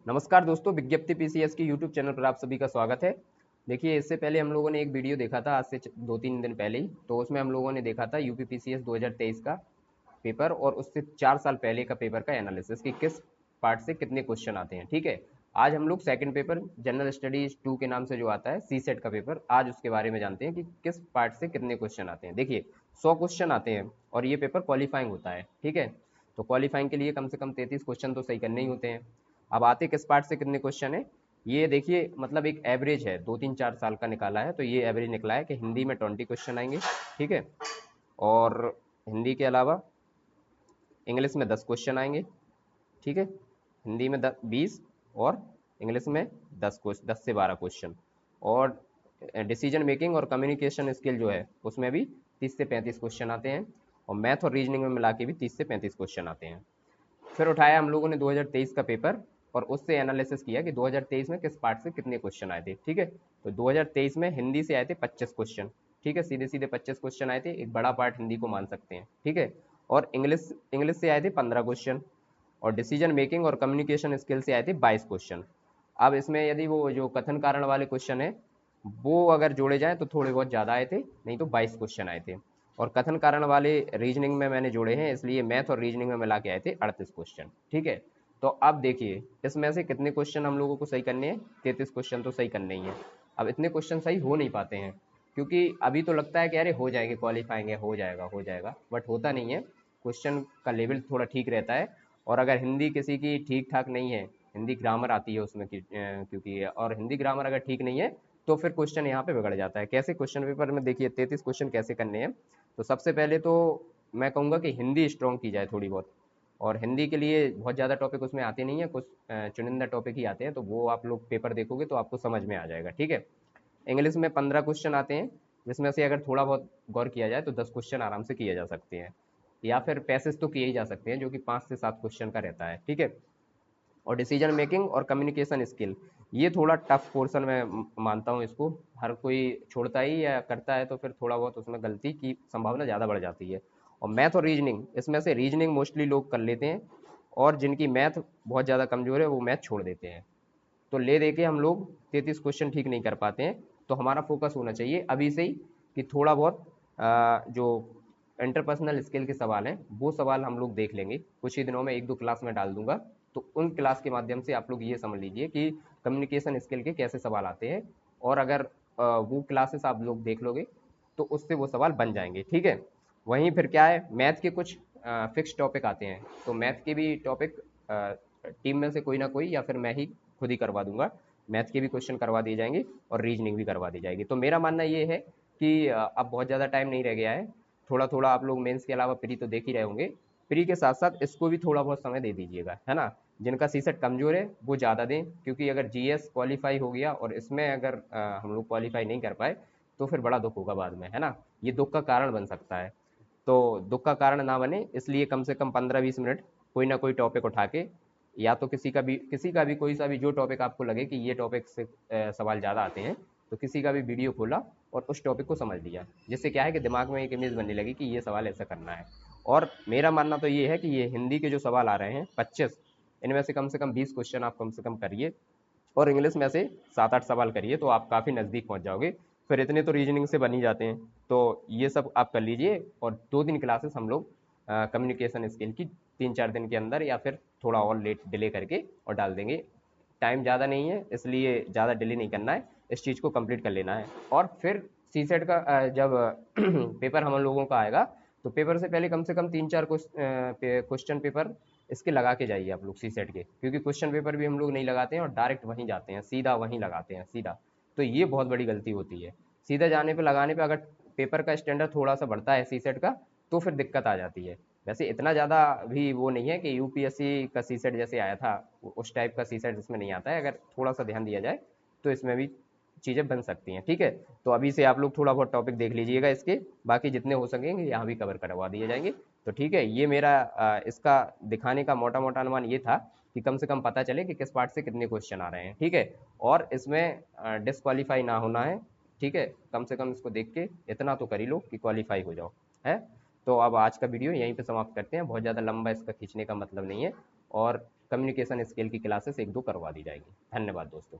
नमस्कार दोस्तों, विज्ञप्ति पीसीएस की यूट्यूब चैनल पर आप सभी का स्वागत है। देखिए, इससे पहले हम लोगों ने एक वीडियो देखा था आज से 2-3 दिन पहले ही। तो उसमें हम लोगों ने देखा था यूपी पीसीएस 2023 का पेपर और उससे 4 साल पहले का पेपर का एनालिसिस कि किस पार्ट से कितने क्वेश्चन आते हैं। ठीक है, आज हम लोग सेकंड पेपर जनरल स्टडीज 2 के नाम से जो आता है सी सेट का पेपर, आज उसके बारे में जानते हैं कि किस पार्ट से कितने क्वेश्चन आते हैं। देखिए, 100 क्वेश्चन आते हैं और ये पेपर क्वालिफाइंग होता है। ठीक है, तो क्वालिफाइंग के लिए कम से कम 33 क्वेश्चन तो सही करने ही होते हैं। अब आते किस पार्ट से कितने क्वेश्चन है, ये देखिए, मतलब एक एवरेज है, 2-3-4 साल का निकाला है। तो ये एवरेज निकला है कि हिंदी में 20 क्वेश्चन आएंगे। ठीक है, और हिंदी के अलावा इंग्लिश में 10 क्वेश्चन आएंगे। ठीक है, हिंदी में 20 और इंग्लिश में 10 से 12 क्वेश्चन। और डिसीजन मेकिंग और कम्युनिकेशन स्किल जो है उसमें भी 30 से 35 क्वेश्चन आते हैं। और मैथ और रीजनिंग में मिला के भी 30 से 35 क्वेश्चन आते हैं। फिर उठाया हम लोगों ने 2023 का पेपर और उससे एनालिसिस किया कि 2023 में किस पार्ट से कितने क्वेश्चन आए थे। ठीक है, तो 2023 में हिंदी से आए थे 25 क्वेश्चन। ठीक है, सीधे सीधे 25 क्वेश्चन आए थे, एक बड़ा पार्ट हिंदी को मान सकते हैं। ठीक है, और इंग्लिश इंग्लिश से आए थे 15 क्वेश्चन और डिसीजन मेकिंग और कम्युनिकेशन स्किल से आए थे 22 क्वेश्चन। अब इसमें यदि वो जो कथन कारण वाले क्वेश्चन है वो अगर जोड़े जाएं तो थोड़े बहुत ज़्यादा आए थे, नहीं तो 22 क्वेश्चन आए थे। और कथन कारण वाले रीजनिंग में मैंने जोड़े हैं, इसलिए मैथ और रीजनिंग में मिला के आए थे 38 क्वेश्चन। ठीक है, तो अब देखिए इसमें से कितने क्वेश्चन हम लोगों को सही करने हैं, 33 क्वेश्चन तो सही करने ही है। अब इतने क्वेश्चन सही हो नहीं पाते हैं क्योंकि अभी तो लगता है कि अरे हो जाएंगे, क्वालिफाइंग है, हो जाएगा, बट होता नहीं है। क्वेश्चन का लेवल थोड़ा ठीक रहता है। और अगर हिंदी किसी की ठीक ठाक नहीं है, हिंदी ग्रामर आती है उसमें क्योंकि, और हिंदी ग्रामर अगर ठीक नहीं है तो फिर क्वेश्चन यहाँ पे बिगड़ जाता है। कैसे क्वेश्चन पेपर में देखिए 33 क्वेश्चन कैसे करने हैं। तो सबसे पहले तो मैं कहूँगा कि हिंदी स्ट्रॉन्ग की जाए थोड़ी बहुत। और हिंदी के लिए बहुत ज़्यादा टॉपिक उसमें आते नहीं है, कुछ चुनिंदा टॉपिक ही आते हैं, तो वो आप लोग पेपर देखोगे तो आपको समझ में आ जाएगा। ठीक है, इंग्लिश में 15 क्वेश्चन आते हैं, जिसमें से अगर थोड़ा बहुत गौर किया जाए तो 10 क्वेश्चन आराम से किए जा सकते हैं, या फिर पैसेज तो किए ही जा सकते हैं जो कि 5 से 7 क्वेश्चन का रहता है। ठीक है, और डिसीजन मेकिंग और कम्युनिकेशन स्किल, ये थोड़ा टफ पोर्सन मैं मानता हूँ इसको। हर कोई छोड़ता ही या करता है तो फिर थोड़ा बहुत उसमें गलती की संभावना ज़्यादा बढ़ जाती है। और मैथ और रीजनिंग, इसमें से रीजनिंग मोस्टली लोग कर लेते हैं और जिनकी मैथ बहुत ज़्यादा कमज़ोर है वो मैथ छोड़ देते हैं। तो ले दे के हम लोग 33 क्वेश्चन ठीक नहीं कर पाते हैं। तो हमारा फोकस होना चाहिए अभी से ही कि थोड़ा बहुत जो इंटरपर्सनल स्किल के सवाल हैं वो सवाल हम लोग देख लेंगे। कुछ ही दिनों में 1-2 क्लास में डाल दूंगा, तो उन क्लास के माध्यम से आप लोग ये समझ लीजिए कि कम्युनिकेशन स्किल के कैसे सवाल आते हैं। और अगर वो क्लासेस आप लोग देख लोगे तो उससे वो सवाल बन जाएंगे। ठीक है, वहीं फिर क्या है, मैथ के कुछ फिक्स टॉपिक आते हैं, तो मैथ के भी टॉपिक टीम में से कोई ना कोई या फिर मैं ही खुद ही करवा दूंगा। मैथ के भी क्वेश्चन करवा दिए जाएंगे और रीजनिंग भी करवा दी जाएगी। तो मेरा मानना ये है कि अब बहुत ज़्यादा टाइम नहीं रह गया है। थोड़ा थोड़ा आप लोग मेंस के अलावा प्री तो देख ही रहे होंगे, प्री के साथ साथ इसको भी थोड़ा बहुत समय दे दीजिएगा, है ना। जिनका सी सेट कमजोर है वो ज़्यादा दें, क्योंकि अगर जीएस क्वालिफाई हो गया और इसमें अगर हम लोग क्वालिफाई नहीं कर पाए तो फिर बड़ा दुख होगा बाद में, है ना। ये दुख का कारण बन सकता है। तो दुख का कारण ना बने इसलिए कम से कम 15-20 मिनट कोई ना कोई टॉपिक उठा के, या तो किसी का भी कोई सा भी जो टॉपिक आपको लगे कि ये टॉपिक से सवाल ज़्यादा आते हैं, तो किसी का भी वीडियो खोला और उस टॉपिक को समझ लिया, जिससे क्या है कि दिमाग में एक इमेज बनने लगी कि ये सवाल ऐसा करना है। और मेरा मानना तो ये है कि ये हिंदी के जो सवाल आ रहे हैं 25, इनमें से कम 20 क्वेश्चन आप कम से कम करिए और इंग्लिश में से 7-8 सवाल करिए तो आप काफ़ी नज़दीक पहुंच जाओगे। फिर इतने तो रीजनिंग से बन ही जाते हैं, तो ये सब आप कर लीजिए। और 2 दिन क्लासेस हम लोग कम्युनिकेशन स्किल की 3-4 दिन के अंदर या फिर थोड़ा और लेट डिले करके और डाल देंगे। टाइम ज़्यादा नहीं है इसलिए ज़्यादा डिले नहीं करना है, इस चीज़ को कंप्लीट कर लेना है। और फिर सी सेट का जब पेपर हम लोगों का आएगा तो पेपर से कम 3-4 क्वेश्चन पेपर इसके लगा के जाइए आप लोग सी सेट के, क्योंकि क्वेश्चन पेपर भी हम लोग नहीं लगाते हैं और डायरेक्ट वहीं जाते हैं, सीधा वहीं लगाते हैं सीधा। तो ये बहुत बड़ी गलती होती है। सीधा जाने पे लगाने पे अगर पेपर का स्टैंडर्ड थोड़ा सा बढ़ता है सी सेट का तो फिर दिक्कत आ जाती है। वैसे इतना ज़्यादा भी वो नहीं है कि यूपीएससी का सी सेट जैसे आया था उस टाइप का सी सेट इसमें नहीं आता है। अगर थोड़ा सा ध्यान दिया जाए तो इसमें भी चीज़ें बन सकती हैं। ठीक है, तो अभी से आप लोग थोड़ा बहुत टॉपिक देख लीजिएगा इसके, बाकी जितने हो सकेंगे यहाँ भी कवर करवा दिए जाएंगे। तो ठीक है, ये मेरा इसका दिखाने का मोटा मोटा अनुमान ये था कि कम से कम पता चले कि किस पार्ट से कितने क्वेश्चन आ रहे हैं। ठीक है, और इसमें डिसक्वालीफाई ना होना है। ठीक है, कम से कम इसको देख के इतना तो कर ही लो कि क्वालिफाई हो जाओ, है। तो अब आज का वीडियो यहीं पे समाप्त करते हैं, बहुत ज़्यादा लंबा इसका खींचने का मतलब नहीं है। और कम्युनिकेशन स्किल की क्लासेस 1-2 करवा दी जाएगी। धन्यवाद दोस्तों।